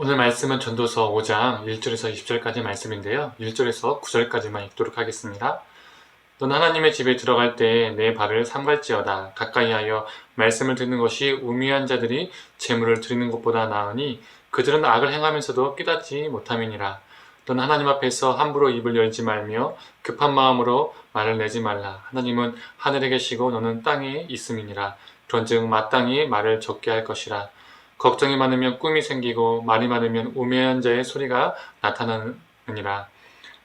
오늘 말씀은 전도서 5장 1절에서 20절까지 말씀인데요. 1절에서 9절까지만 읽도록 하겠습니다. 너는 하나님의 집에 들어갈 때 내 발을 삼갈지어다. 가까이 하여 말씀을 듣는 것이 우매한 자들이 재물을 드리는 것보다 나으니 그들은 악을 행하면서도 깨닫지 못함이니라. 너는 하나님 앞에서 함부로 입을 열지 말며 급한 마음으로 말을 내지 말라. 하나님은 하늘에 계시고 너는 땅에 있음이니라. 그런즉 마땅히 말을 적게 할 것이라. 걱정이 많으면 꿈이 생기고 말이 많으면 우매한 자의 소리가 나타나느니라.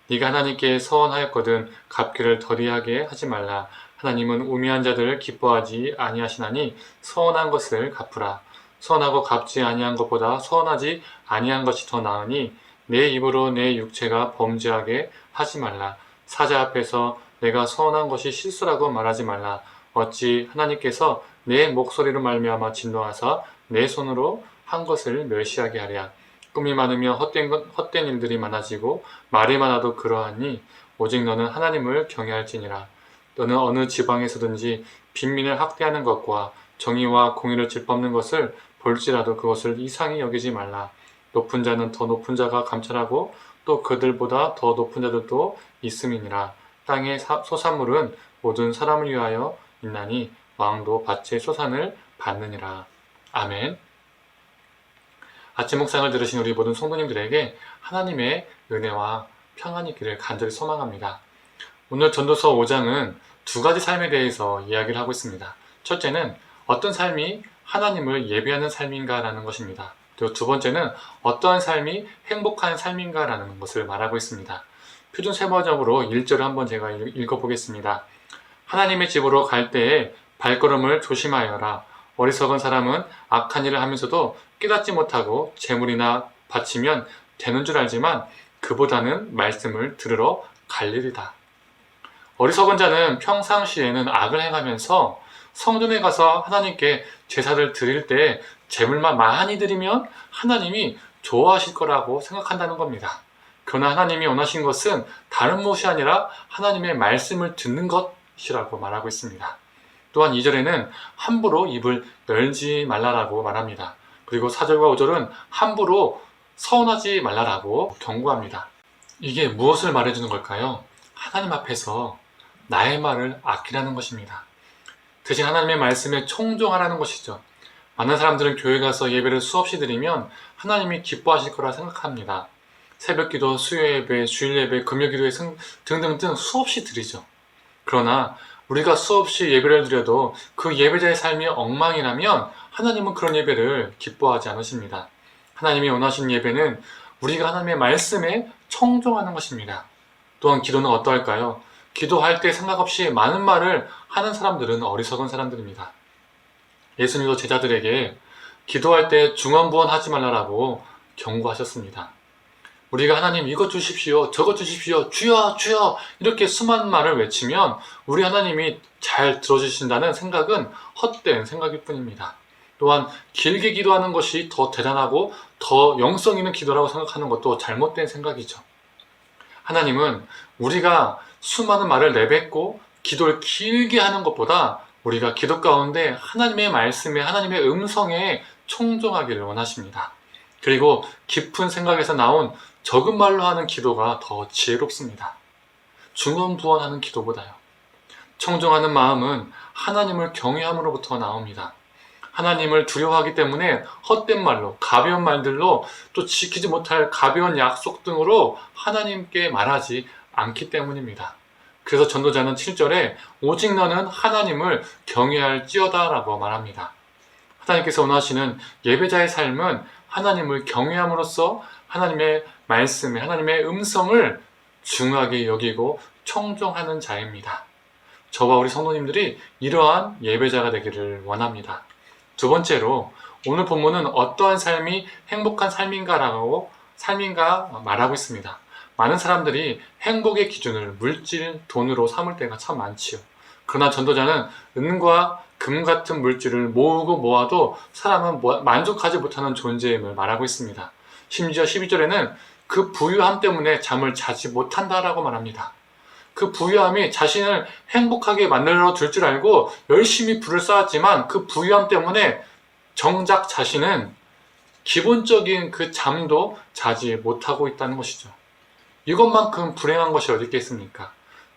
네가 하나님께 서원하였거든 갚기를 더디하게 하지 말라. 하나님은 우매한 자들을 기뻐하지 아니하시나니 서원한 것을 갚으라. 서원하고 갚지 아니한 것보다 서원하지 아니한 것이 더 나으니 내 입으로 내 육체가 범죄하게 하지 말라. 사자 앞에서 내가 서원한 것이 실수라고 말하지 말라. 어찌 하나님께서 내 목소리로 말미암아 진노하사 내 손으로 한 것을 멸시하게 하랴. 꿈이 많으면 헛된 일들이 많아지고 말이 많아도 그러하니 오직 너는 하나님을 경외할지니라. 너는 어느 지방에서든지 빈민을 학대하는 것과 정의와 공의를 질법는 것을 볼지라도 그것을 이상히 여기지 말라. 높은 자는 더 높은 자가 감찰하고 또 그들보다 더 높은 자들도 있음이니라. 땅의 소산물은 모든 사람을 위하여 있나니 왕도 밭의 소산을 받느니라. 아멘. 아침 묵상을 들으신 우리 모든 성도님들에게 하나님의 은혜와 평안이 있기를 간절히 소망합니다. 오늘 전도서 5장은 두 가지 삶에 대해서 이야기를 하고 있습니다. 첫째는 어떤 삶이 하나님을 예배하는 삶인가라는 것입니다. 그리고 두 번째는 어떠한 삶이 행복한 삶인가라는 것을 말하고 있습니다. 표준 세번역으로 1절을 한번 제가 읽어보겠습니다. 하나님의 집으로 갈 때에 발걸음을 조심하여라. 어리석은 사람은 악한 일을 하면서도 깨닫지 못하고 재물이나 바치면 되는 줄 알지만 그보다는 말씀을 들으러 갈 일이다. 어리석은 자는 평상시에는 악을 행하면서 성전에 가서 하나님께 제사를 드릴 때 재물만 많이 드리면 하나님이 좋아하실 거라고 생각한다는 겁니다. 그러나 하나님이 원하신 것은 다른 무엇이 아니라 하나님의 말씀을 듣는 것이라고 말하고 있습니다. 또한 2절에는 함부로 입을 열지 말라라고 말합니다. 그리고 4절과 5절은 함부로 서운하지 말라라고 경고합니다. 이게 무엇을 말해주는 걸까요? 하나님 앞에서 나의 말을 아끼라는 것입니다. 대신 하나님의 말씀에 청종하라는 것이죠. 많은 사람들은 교회 가서 예배를 수없이 드리면 하나님이 기뻐하실 거라 생각합니다. 새벽기도, 수요예배, 주일예배, 금요기도회 등등등 수없이 드리죠. 그러나 우리가 수없이 예배를 드려도 그 예배자의 삶이 엉망이라면 하나님은 그런 예배를 기뻐하지 않으십니다. 하나님이 원하시는 예배는 우리가 하나님의 말씀에 청종하는 것입니다. 또한 기도는 어떠할까요? 기도할 때 생각 없이 많은 말을 하는 사람들은 어리석은 사람들입니다. 예수님도 제자들에게 기도할 때 중언부언하지 말라라고 경고하셨습니다. 우리가 하나님 이것 주십시오, 저것 주십시오, 주여, 주여 이렇게 수많은 말을 외치면 우리 하나님이 잘 들어주신다는 생각은 헛된 생각일 뿐입니다. 또한 길게 기도하는 것이 더 대단하고 더 영성 있는 기도라고 생각하는 것도 잘못된 생각이죠. 하나님은 우리가 수많은 말을 내뱉고 기도를 길게 하는 것보다 우리가 기도 가운데 하나님의 말씀에, 하나님의 음성에 청종하기를 원하십니다. 그리고 깊은 생각에서 나온 적은 말로 하는 기도가 더 지혜롭습니다. 중언부언하는 기도보다요. 청종하는 마음은 하나님을 경외함으로부터 나옵니다. 하나님을 두려워하기 때문에 헛된 말로, 가벼운 말들로, 또 지키지 못할 가벼운 약속 등으로 하나님께 말하지 않기 때문입니다. 그래서 전도자는 7절에 오직 너는 하나님을 경외할지어다 라고 말합니다. 하나님께서 원하시는 예배자의 삶은 하나님을 경외함으로써 하나님의 말씀에, 하나님의 음성을 중하게 여기고 청종하는 자입니다. 저와 우리 성도님들이 이러한 예배자가 되기를 원합니다. 두 번째로 오늘 본문은 어떠한 삶이 행복한 삶인가 말하고 있습니다. 많은 사람들이 행복의 기준을 물질, 돈으로 삼을 때가 참 많지요. 그러나 전도자는 은과 금 같은 물질을 모으고 모아도 사람은 만족하지 못하는 존재임을 말하고 있습니다. 심지어 12절에는 그 부유함 때문에 잠을 자지 못한다라고 말합니다. 그 부유함이 자신을 행복하게 만들어 줄 줄 알고 열심히 부를 쌓았지만 그 부유함 때문에 정작 자신은 기본적인 그 잠도 자지 못하고 있다는 것이죠. 이것만큼 불행한 것이 어디 있겠습니까?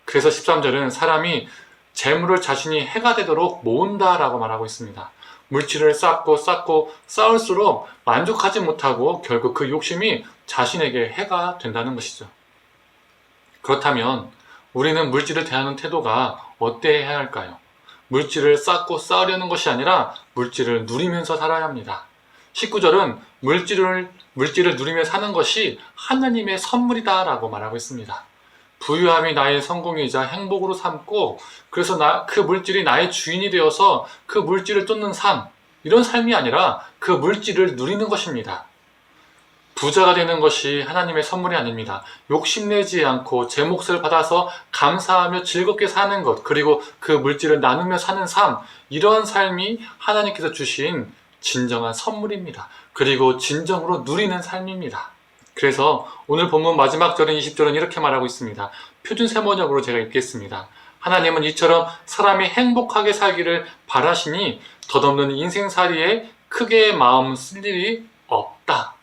그래서 13절은 사람이 재물을 자신이 해가 되도록 모은다라고 말하고 있습니다. 물질을 쌓고 쌓을수록 만족하지 못하고 결국 그 욕심이 자신에게 해가 된다는 것이죠. 그렇다면 우리는 물질을 대하는 태도가 어때야 할까요? 물질을 쌓고 쌓으려는 것이 아니라 물질을 누리면서 살아야 합니다. 19절은 물질을 누리며 사는 것이 하나님의 선물이다 라고 말하고 있습니다. 부유함이 나의 성공이자 행복으로 삼고 그래서 그 물질이 나의 주인이 되어서 그 물질을 쫓는 삶, 이런 삶이 아니라 그 물질을 누리는 것입니다. 부자가 되는 것이 하나님의 선물이 아닙니다. 욕심내지 않고 제 몫을 받아서 감사하며 즐겁게 사는 것, 그리고 그 물질을 나누며 사는 삶, 이러한 삶이 하나님께서 주신 진정한 선물입니다. 그리고 진정으로 누리는 삶입니다. 그래서 오늘 본문 마지막 절인 20절은 이렇게 말하고 있습니다. 표준 세번역으로 제가 읽겠습니다. 하나님은 이처럼 사람이 행복하게 살기를 바라시니 덧없는 인생살이에 크게 마음 쓸 일이 없다.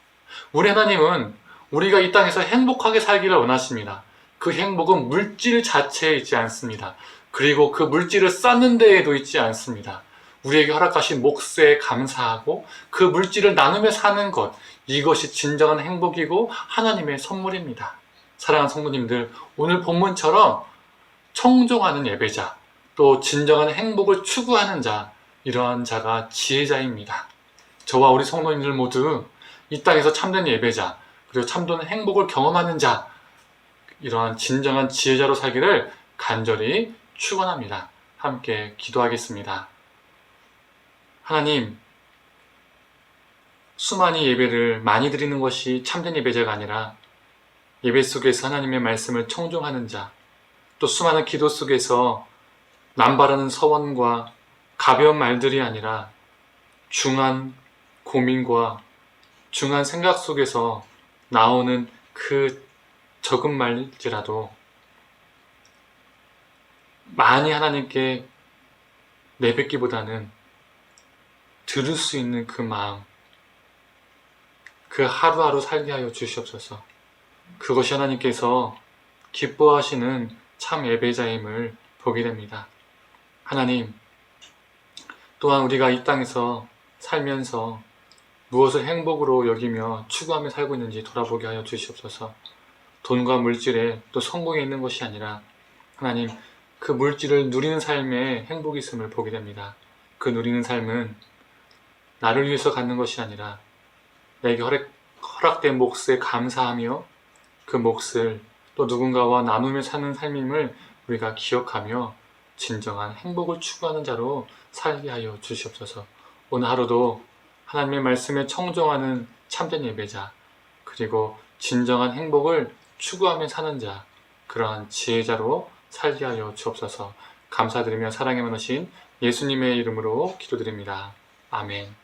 우리 하나님은 우리가 이 땅에서 행복하게 살기를 원하십니다. 그 행복은 물질 자체에 있지 않습니다. 그리고 그 물질을 쌓는 데에도 있지 않습니다. 우리에게 허락하신 몫에 감사하고 그 물질을 나누며 사는 것, 이것이 진정한 행복이고 하나님의 선물입니다. 사랑하는 성도님들, 오늘 본문처럼 청종하는 예배자, 또 진정한 행복을 추구하는 자, 이러한 자가 지혜자입니다. 저와 우리 성도님들 모두 이 땅에서 참된 예배자, 그리고 참된 행복을 경험하는 자, 이러한 진정한 지혜자로 살기를 간절히 축원합니다. 함께 기도하겠습니다. 하나님, 수많은 예배를 많이 드리는 것이 참된 예배자가 아니라 예배 속에서 하나님의 말씀을 청종하는 자, 또 수많은 기도 속에서 남바라는 서원과 가벼운 말들이 아니라 중한 고민과 중한 생각 속에서 나오는 그 적은 말일지라도 많이 하나님께 내뱉기보다는 들을 수 있는 그 마음, 그 하루하루 살게 하여 주시옵소서. 그것이 하나님께서 기뻐하시는 참 예배자임을 보게 됩니다. 하나님, 또한 우리가 이 땅에서 살면서 무엇을 행복으로 여기며 추구하며 살고 있는지 돌아보게 하여 주시옵소서. 돈과 물질에 또 성공에 있는 것이 아니라 하나님, 그 물질을 누리는 삶에 행복이 있음을 보게 됩니다. 그 누리는 삶은 나를 위해서 갖는 것이 아니라 내게 허락된 몫에 감사하며 그 몫을 또 누군가와 나누며 사는 삶임을 우리가 기억하며 진정한 행복을 추구하는 자로 살게 하여 주시옵소서. 오늘 하루도 하나님의 말씀에 청종하는 참된 예배자, 그리고 진정한 행복을 추구하며 사는 자, 그러한 지혜자로 살게 하여 주옵소서. 감사드리며 사랑에 많으신 예수님의 이름으로 기도드립니다. 아멘.